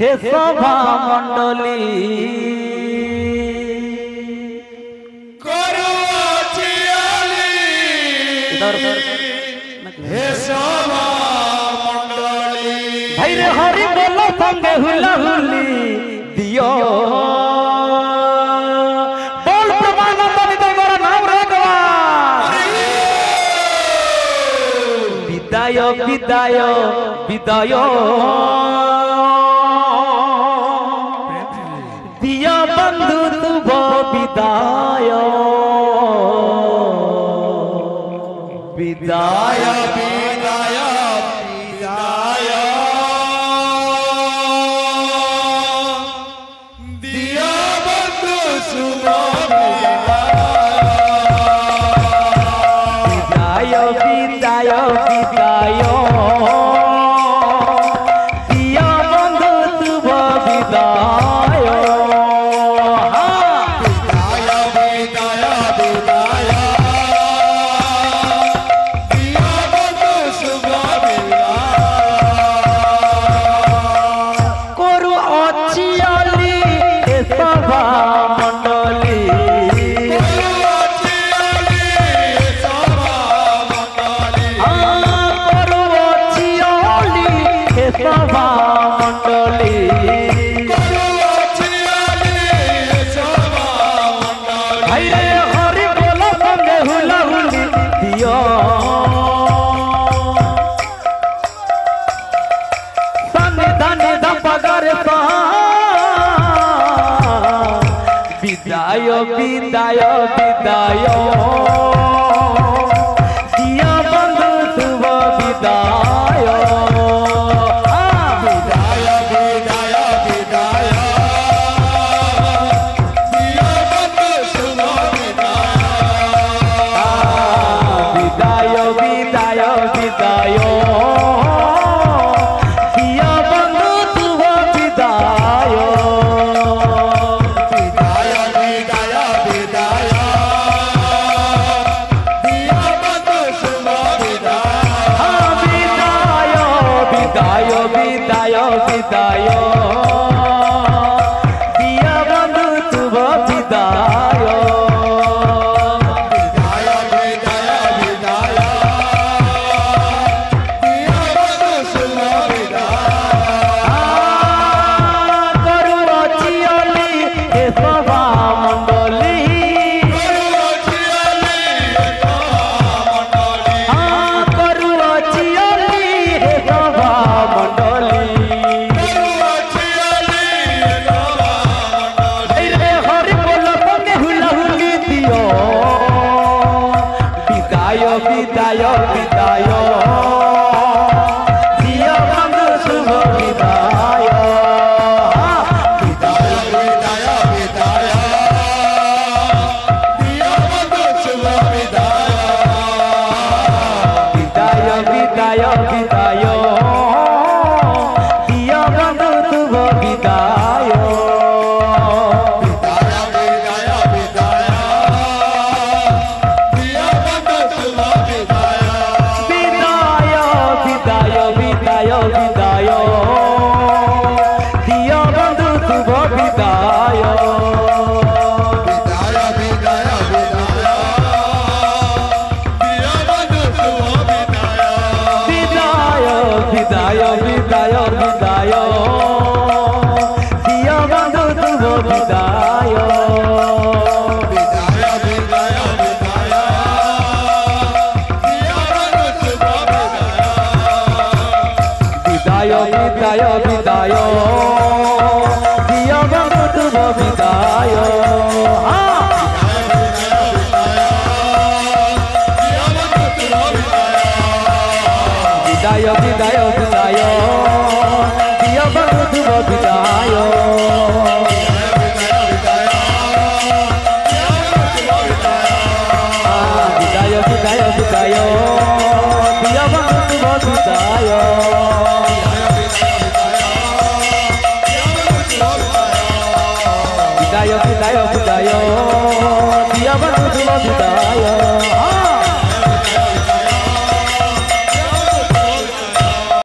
হে সভা মণ্ডলী হে সভা মণ্ডলী ভাই রে হরি বল সঙ্গে হুলা হুলি দিও বল প্রমানন্দনী তোমার নাম রাখবা বিদায় বিদায় বিদায় দিও বন্ধু শুভ বিদায় বিদায় বিদায় বিদায় দিয়া বন্ধু শুভ বিদায় বিদায় বিদায় দিয়া বন্ধু শুভ বিদায় বিদায় বিদায় বিদায় দিয়া বন্ধু শুভ বিদায় বিদায় বিদায় বিদায় দিয়া বন্ধু শুভ বিদায় বিদায় বিদায় দিয়া বন্ধু শুভ বিদায় বিদায় বিদায় দিয়া বন্ধু শুভ বিদায় বিদায় বিদায় বিদায় দিয়া বন্ধু শুভ করুছি অলি হে সভা মণ্ডলী করুছি অলি হে সভা মণ্ডলী হরি বল সঙ্গে হুলা হুলি দিও বিদায় বিদায় বিদায় দিও বন্ধু শুভ বিদায় বিদায় বিদায় বিদায় দিয়া বন্ধু শুভ বিদায় বিদায় বিদায় বিদায় দিও বন্ধু শুভ বিদায় বিদায় বিদায় বিদায় দিয়া বন্ধু শুভ বিদায় বিদায় বিদায় বিদায় বিদায় দিও বন্ধু শুভ বিদায় বিদায় বিদায় বিদায় দিয়া বন্ধু শুভ বিদায় বিদায় বিদায় বিদায় দিও বন্ধু শুভ বিদায় বিদায় বিদায় বিদায় দিয়া বন্ধু শুভ বিদায় বিদায় বিদায় দিও বন্ধু শুভ বিদায় বিদায় বিদায় বিদায় দিও বন্ধু শুভ বিদায় বিদায় বিদায় বিদায় দিও বন্ধু শুভ বিদায় বিদায় বিদায় বিদায়